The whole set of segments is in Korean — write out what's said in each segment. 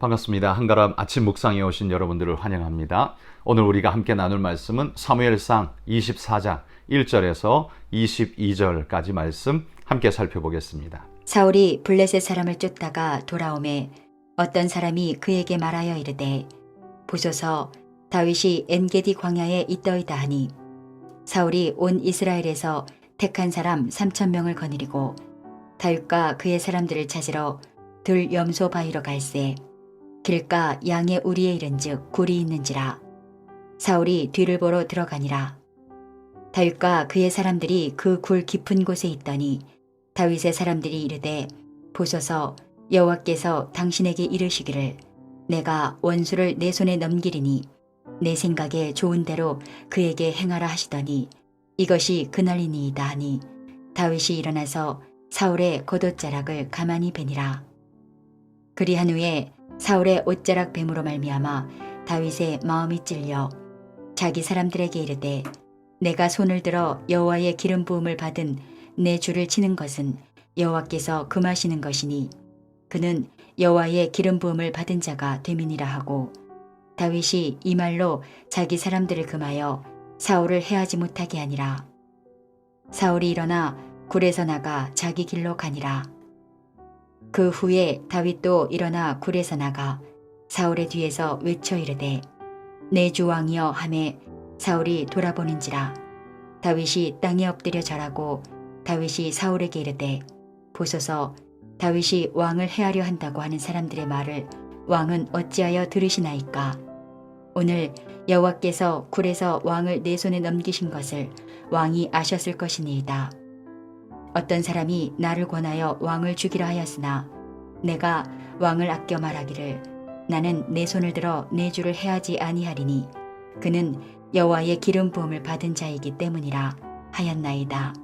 반갑습니다. 한가람 아침 묵상에 오신 여러분들을 환영합니다. 오늘 우리가 함께 나눌 말씀은 사무엘상 24장 1절에서 22절까지 말씀 함께 살펴보겠습니다. 사울이 블레셋 사람을 쫓다가 돌아오매 어떤 사람이 그에게 말하여 이르되 보소서 다윗이 엔게디 광야에 있더이다 하니 사울이 온 이스라엘에서 택한 사람 3,000명을 거느리고 다윗과 그의 사람들을 찾으러 들 염소 바위로 갈새 길가 양의 우리에 이른즉 굴이 있는지라 사울이 뒤를 보러 들어가니라. 다윗과 그의 사람들이 그 굴 깊은 곳에 있더니 다윗의 사람들이 이르되 보소서 여호와께서 당신에게 이르시기를 내가 원수를 내 손에 넘기리니 내 생각에 좋은 대로 그에게 행하라 하시더니 이것이 그날이니이다 하니 다윗이 일어나서 사울의 겉옷자락을 가만히 베니라. 그리한 후에 사울의 옷자락 뱀으로 말미암아 다윗의 마음이 찔려 자기 사람들에게 이르되 내가 손을 들어 여호와의 기름 부음을 받은 내 주를 치는 것은 여호와께서 금하시는 것이니 그는 여호와의 기름 부음을 받은 자가 됨이니라 하고 다윗이 이 말로 자기 사람들을 금하여 사울을 해하지 못하게 하니라. 사울이 일어나 굴에서 나가 자기 길로 가니라. 그 후에 다윗도 일어나 굴에서 나가 사울의 뒤에서 외쳐 이르되 내 주 왕이여 하매 사울이 돌아보는지라. 다윗이 땅에 엎드려 절하고 다윗이 사울에게 이르되 보소서 다윗이 왕을 해하려 한다고 하는 사람들의 말을 왕은 어찌하여 들으시나이까. 오늘 여호와께서 굴에서 왕을 내 손에 넘기신 것을 왕이 아셨을 것이니이다. 어떤 사람이 나를 권하여 왕을 죽이라 하였으나 내가 왕을 아껴 말하기를 나는 내 손을 들어 내 주를 해하지 아니하리니 그는 여호와의 기름 부음을 받은 자이기 때문이라 하였나이다.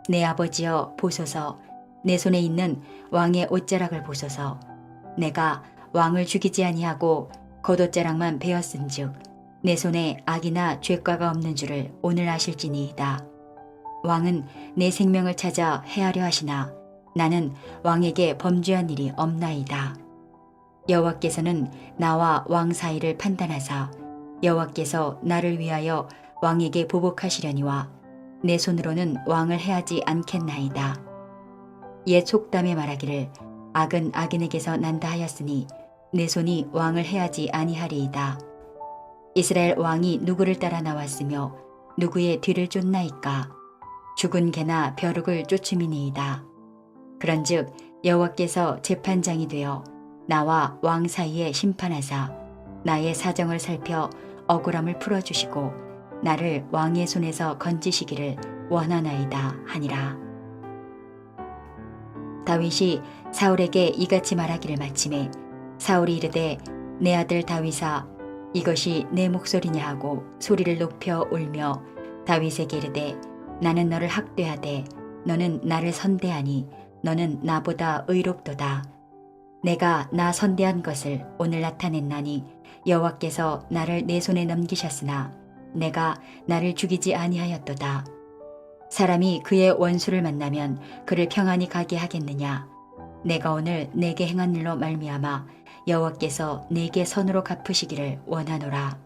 내 아버지여 보소서 내 손에 있는 왕의 옷자락을 보소서. 내가 왕을 죽이지 아니하고 겉옷자락만 베었은즉 내 손에 악이나 죄과가 없는 줄을 오늘 아실지니이다. 왕은 내 생명을 찾아 해하려 하시나 나는 왕에게 범죄한 일이 없나이다. 여호와께서는 나와 왕 사이를 판단하사 여호와께서 나를 위하여 왕에게 보복하시려니와 내 손으로는 왕을 해하지 않겠나이다. 옛 속담에 말하기를 악은 악인에게서 난다 하였으니 내 손이 왕을 해하지 아니하리이다. 이스라엘 왕이 누구를 따라 나왔으며 누구의 뒤를 쫓나이까. 죽은 개나 벼룩을 쫓음이니이다. 그런즉 여호와께서 재판장이 되어 나와 왕 사이에 심판하사 나의 사정을 살펴 억울함을 풀어주시고 나를 왕의 손에서 건지시기를 원하나이다 하니라. 다윗이 사울에게 이같이 말하기를 마침에 사울이 이르되 내 아들 다윗아 이것이 내 목소리냐 하고 소리를 높여 울며 다윗에게 이르되 나는 너를 학대하되 너는 나를 선대하니 너는 나보다 의롭도다. 내가 나 선대한 것을 오늘 나타냈나니 여호와께서 나를 내 손에 넘기셨으나 내가 나를 죽이지 아니하였도다. 사람이 그의 원수를 만나면 그를 평안히 가게 하겠느냐. 내가 오늘 내게 행한 일로 말미암아 여호와께서 내게 선으로 갚으시기를 원하노라.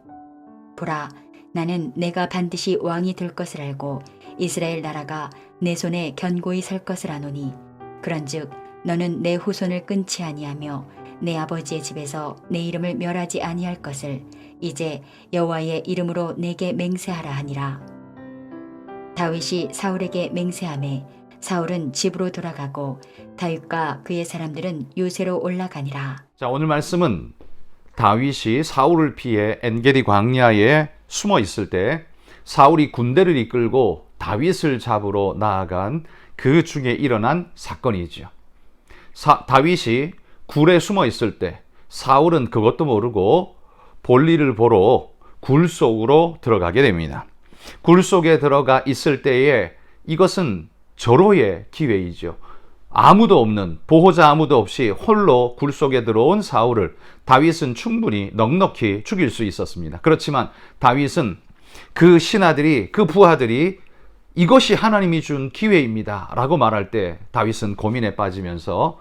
보라 나는 내가 반드시 왕이 될 것을 알고 이스라엘 나라가 내 손에 견고히 설 것을 아노니 그런즉 너는 내 후손을 끊지 아니하며 내 아버지의 집에서 내 이름을 멸하지 아니할 것을 이제 여호와의 이름으로 내게 맹세하라 하니라. 다윗이 사울에게 맹세하매 사울은 집으로 돌아가고 다윗과 그의 사람들은 요새로 올라가니라. 자, 오늘 말씀은 다윗이 사울을 피해 엔게디 광야에 숨어 있을 때 사울이 군대를 이끌고 다윗을 잡으러 나아간 그 중에 일어난 사건이죠. 다윗이 굴에 숨어 있을 때 사울은 그것도 모르고 볼일을 보러 굴 속으로 들어가게 됩니다. 굴 속에 들어가 있을 때에 이것은 절호의 기회이죠. 아무도 없는 보호자 아무도 없이 홀로 굴 속에 들어온 사울을 다윗은 충분히 넉넉히 죽일 수 있었습니다. 그렇지만 다윗은 그 신하들이 그 부하들이 이것이 하나님이 준 기회입니다 라고 말할 때 다윗은 고민에 빠지면서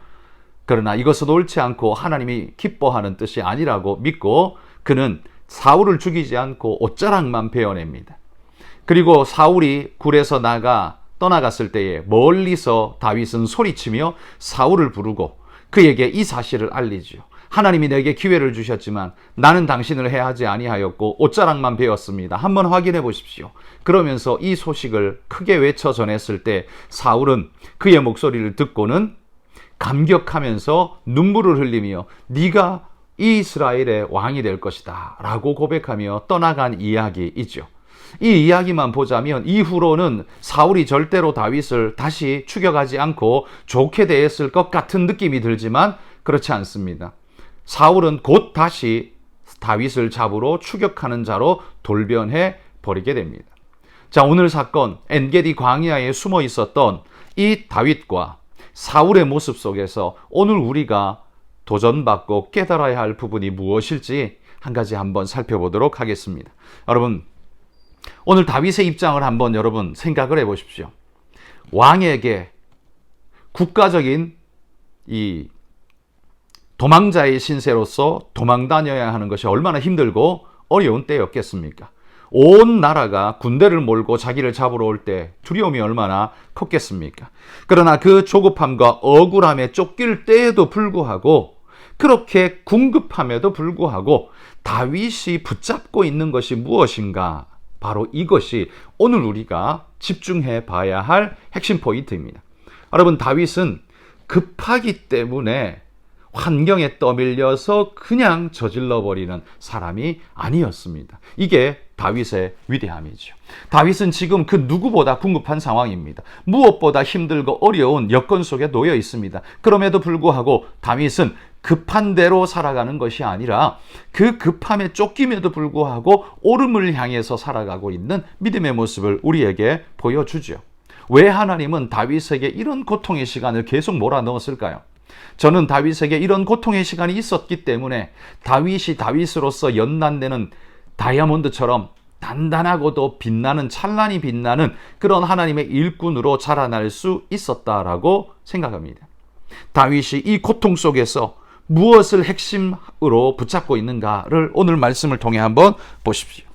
그러나 이것은 옳지 않고 하나님이 기뻐하는 뜻이 아니라고 믿고 그는 사울을 죽이지 않고 옷자락만 베어냅니다. 그리고 사울이 굴에서 떠나갔을 때에 멀리서 다윗은 소리치며 사울을 부르고 그에게 이 사실을 알리지요. 하나님이 내게 기회를 주셨지만 나는 당신을 해하지 아니하였고 옷자락만 베었습니다. 한번 확인해 보십시오. 그러면서 이 소식을 크게 외쳐 전했을 때 사울은 그의 목소리를 듣고는 감격하면서 눈물을 흘리며 네가 이스라엘의 왕이 될 것이다 라고 고백하며 떠나간 이야기이죠. 이 이야기만 보자면 이후로는 사울이 절대로 다윗을 다시 추격하지 않고 좋게 대했을 것 같은 느낌이 들지만 그렇지 않습니다. 사울은 곧 다시 다윗을 잡으러 추격하는 자로 돌변해 버리게 됩니다. 자, 오늘 사건 엔게디 광야에 숨어 있었던 이 다윗과 사울의 모습 속에서 오늘 우리가 도전받고 깨달아야 할 부분이 무엇일지 한 가지 한번 살펴보도록 하겠습니다. 여러분, 오늘 다윗의 입장을 한번 여러분 생각을 해보십시오. 왕에게 국가적인 이 도망자의 신세로서 도망 다녀야 하는 것이 얼마나 힘들고 어려운 때였겠습니까? 온 나라가 군대를 몰고 자기를 잡으러 올 때 두려움이 얼마나 컸겠습니까? 그러나 그 조급함과 억울함에 쫓길 때에도 불구하고 그렇게 궁급함에도 불구하고 다윗이 붙잡고 있는 것이 무엇인가? 바로 이것이 오늘 우리가 집중해 봐야 할 핵심 포인트입니다. 여러분, 다윗은 급하기 때문에 환경에 떠밀려서 그냥 저질러버리는 사람이 아니었습니다. 이게 다윗의 위대함이죠. 다윗은 지금 그 누구보다 궁급한 상황입니다. 무엇보다 힘들고 어려운 여건 속에 놓여 있습니다. 그럼에도 불구하고 다윗은 급한 대로 살아가는 것이 아니라 그 급함에 쫓김에도 불구하고 옳음을 향해서 살아가고 있는 믿음의 모습을 우리에게 보여주죠. 왜 하나님은 다윗에게 이런 고통의 시간을 계속 몰아넣었을까요? 저는 다윗에게 이런 고통의 시간이 있었기 때문에 다윗이 다윗으로서 연단되는 다이아몬드처럼 단단하고도 빛나는, 찬란히 빛나는 그런 하나님의 일꾼으로 자라날 수 있었다라고 생각합니다. 다윗이 이 고통 속에서 무엇을 핵심으로 붙잡고 있는가를 오늘 말씀을 통해 한번 보십시오.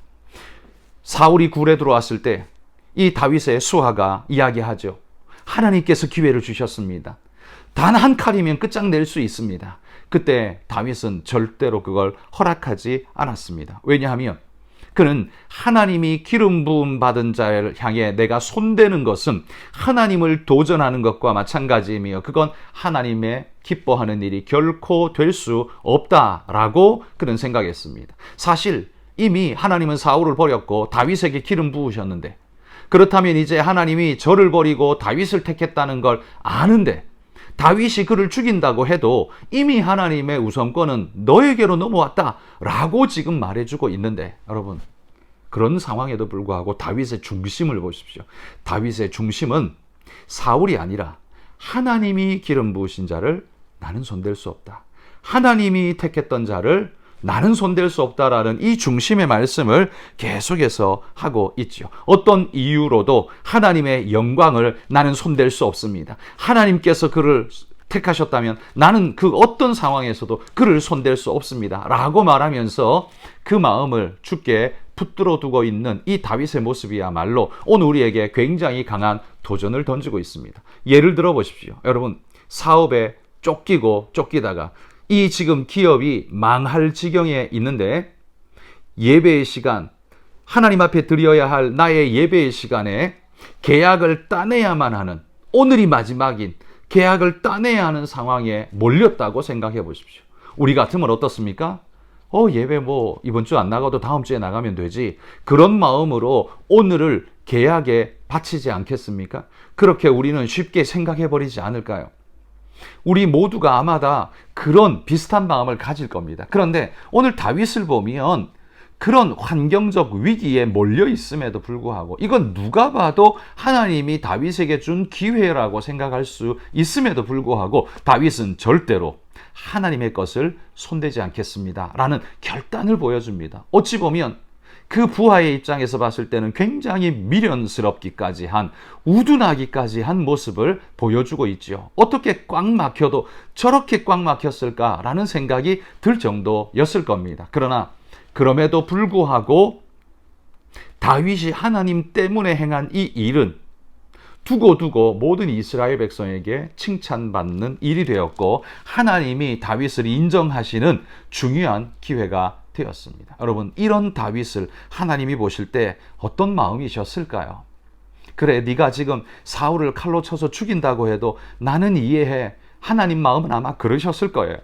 사울이 굴에 들어왔을 때 이 다윗의 수하가 이야기하죠. 하나님께서 기회를 주셨습니다. 단 한 칼이면 끝장낼 수 있습니다. 그때 다윗은 절대로 그걸 허락하지 않았습니다. 왜냐하면 그는 하나님이 기름 부음 받은 자를 향해 내가 손대는 것은 하나님을 도전하는 것과 마찬가지이며 그건 하나님의 기뻐하는 일이 결코 될 수 없다라고 그는 생각했습니다. 사실 이미 하나님은 사울을 버렸고 다윗에게 기름 부으셨는데 그렇다면 이제 하나님이 저를 버리고 다윗을 택했다는 걸 아는데 다윗이 그를 죽인다고 해도 이미 하나님의 우선권은 너에게로 넘어왔다라고 지금 말해주고 있는데 여러분, 그런 상황에도 불구하고 다윗의 중심을 보십시오. 다윗의 중심은 사울이 아니라 하나님이 기름 부으신 자를 나는 손댈 수 없다. 하나님이 택했던 자를 나는 손댈 수 없다라는 이 중심의 말씀을 계속해서 하고 있죠. 어떤 이유로도 하나님의 영광을 나는 손댈 수 없습니다. 하나님께서 그를 택하셨다면 나는 그 어떤 상황에서도 그를 손댈 수 없습니다. 라고 말하면서 그 마음을 주께 붙들어 두고 있는 이 다윗의 모습이야말로 오늘 우리에게 굉장히 강한 도전을 던지고 있습니다. 예를 들어 보십시오. 여러분, 사업에 쫓기다가 이 지금 기업이 망할 지경에 있는데 예배의 시간, 하나님 앞에 드려야 할 나의 예배의 시간에 계약을 따내야만 하는, 오늘이 마지막인 계약을 따내야 하는 상황에 몰렸다고 생각해 보십시오. 우리 같으면 어떻습니까? 예배 이번 주 안 나가도 다음 주에 나가면 되지. 그런 마음으로 오늘을 계약에 바치지 않겠습니까? 그렇게 우리는 쉽게 생각해 버리지 않을까요? 우리 모두가 아마 다 그런 비슷한 마음을 가질 겁니다. 그런데 오늘 다윗을 보면 그런 환경적 위기에 몰려 있음에도 불구하고 이건 누가 봐도 하나님이 다윗에게 준 기회라고 생각할 수 있음에도 불구하고 다윗은 절대로 하나님의 것을 손대지 않겠습니다 라는 결단을 보여줍니다. 어찌 보면 그 부하의 입장에서 봤을 때는 굉장히 미련스럽기까지 한, 우둔하기까지 한 모습을 보여주고 있죠. 어떻게 꽉 막혀도 저렇게 꽉 막혔을까라는 생각이 들 정도였을 겁니다. 그러나 그럼에도 불구하고 다윗이 하나님 때문에 행한 이 일은 두고두고 모든 이스라엘 백성에게 칭찬받는 일이 되었고, 하나님이 다윗을 인정하시는 중요한 기회가 되었습니다. 여러분, 이런 다윗을 하나님이 보실 때 어떤 마음이셨을까요? 그래, 네가 지금 사울을 칼로 쳐서 죽인다고 해도 나는 이해해. 하나님 마음은 아마 그러셨을 거예요.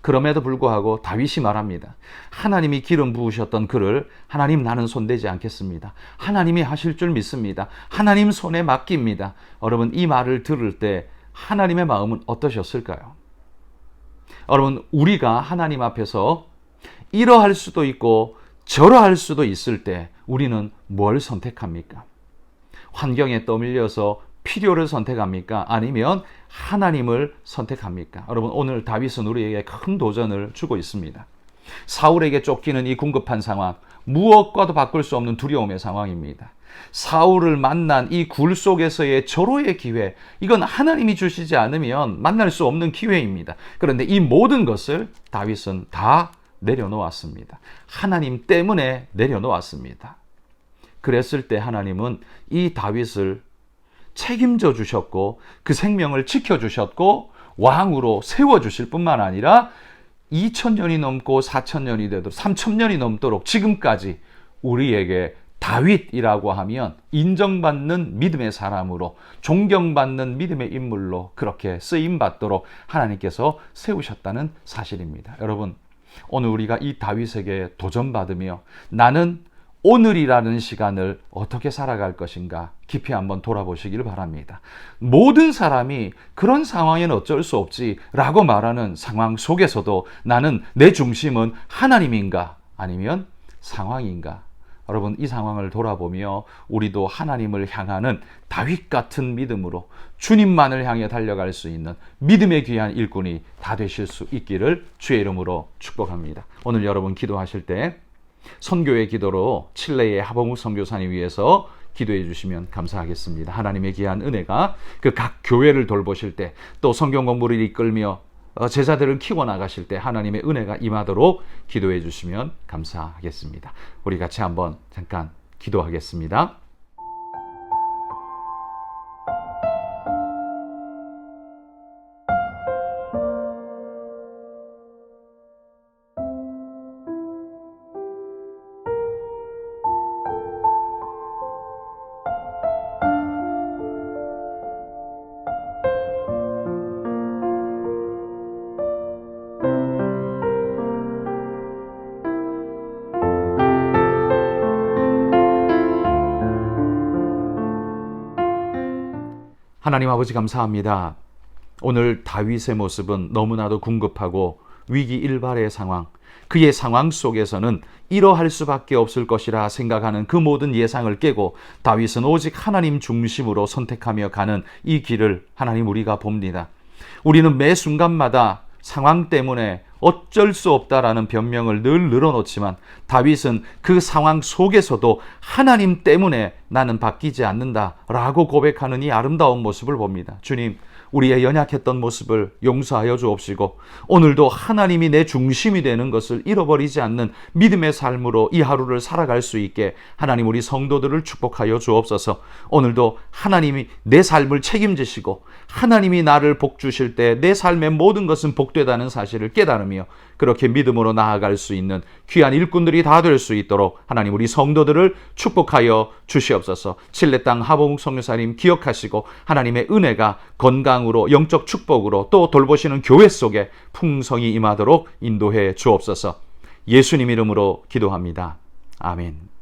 그럼에도 불구하고 다윗이 말합니다. 하나님이 기름 부으셨던 그를 하나님 나는 손대지 않겠습니다. 하나님이 하실 줄 믿습니다. 하나님 손에 맡깁니다. 여러분, 이 말을 들을 때 하나님의 마음은 어떠셨을까요? 여러분, 우리가 하나님 앞에서 이러할 수도 있고 저러할 수도 있을 때 우리는 뭘 선택합니까? 환경에 떠밀려서 필요를 선택합니까? 아니면 하나님을 선택합니까? 여러분, 오늘 다윗은 우리에게 큰 도전을 주고 있습니다. 사울에게 쫓기는 이 궁급한 상황, 무엇과도 바꿀 수 없는 두려움의 상황입니다. 사울을 만난 이 굴 속에서의 절호의 기회, 이건 하나님이 주시지 않으면 만날 수 없는 기회입니다. 그런데 이 모든 것을 다윗은 다 내려놓았습니다. 하나님 때문에 내려놓았습니다. 그랬을 때 하나님은 이 다윗을 책임져 주셨고 그 생명을 지켜주셨고 왕으로 세워주실 뿐만 아니라 2000년이 넘고 4000년이 되도록 3000년이 넘도록 지금까지 우리에게 다윗이라고 하면 인정받는 믿음의 사람으로, 존경받는 믿음의 인물로 그렇게 쓰임받도록 하나님께서 세우셨다는 사실입니다. 여러분, 오늘 우리가 이 다윗에게 도전받으며 나는 오늘이라는 시간을 어떻게 살아갈 것인가 깊이 한번 돌아보시기를 바랍니다. 모든 사람이 그런 상황에는 어쩔 수 없지 라고 말하는 상황 속에서도 나는 내 중심은 하나님인가 아니면 상황인가? 여러분, 이 상황을 돌아보며 우리도 하나님을 향하는 다윗 같은 믿음으로 주님만을 향해 달려갈 수 있는 믿음의 귀한 일꾼이 다 되실 수 있기를 주의 이름으로 축복합니다. 오늘 여러분 기도하실 때 선교의 기도로 칠레의 하봉욱 선교사님 위해서 기도해 주시면 감사하겠습니다. 하나님의 귀한 은혜가 그 각 교회를 돌보실 때, 또 성경 공부를 이끌며 제자들을 키워나가실 때 하나님의 은혜가 임하도록 기도해 주시면 감사하겠습니다. 우리 같이 한번 잠깐 기도하겠습니다. 하나님 아버지 감사합니다. 오늘 다윗의 모습은 너무나도 궁급하고 위기일발의 상황, 그의 상황 속에서는 이러할 수밖에 없을 것이라 생각하는 그 모든 예상을 깨고 다윗은 오직 하나님 중심으로 선택하며 가는 이 길을 하나님 우리가 봅니다. 우리는 매 순간마다 상황 때문에 어쩔 수 없다라는 변명을 늘 늘어놓지만 다윗은 그 상황 속에서도 하나님 때문에 나는 바뀌지 않는다라고 고백하는 이 아름다운 모습을 봅니다. 주님, 우리의 연약했던 모습을 용서하여 주옵시고 오늘도 하나님이 내 중심이 되는 것을 잃어버리지 않는 믿음의 삶으로 이 하루를 살아갈 수 있게 하나님 우리 성도들을 축복하여 주옵소서. 오늘도 하나님이 내 삶을 책임지시고 하나님이 나를 복 주실 때 내 삶의 모든 것은 복되다는 사실을 깨달으며 그렇게 믿음으로 나아갈 수 있는 귀한 일꾼들이 다 될 수 있도록 하나님 우리 성도들을 축복하여 주시옵소서. 칠레 땅 하봉욱 선교사님 기억하시고 하나님의 은혜가 건강으로 영적 축복으로 또 돌보시는 교회 속에 풍성히 임하도록 인도해 주옵소서. 예수님 이름으로 기도합니다. 아멘.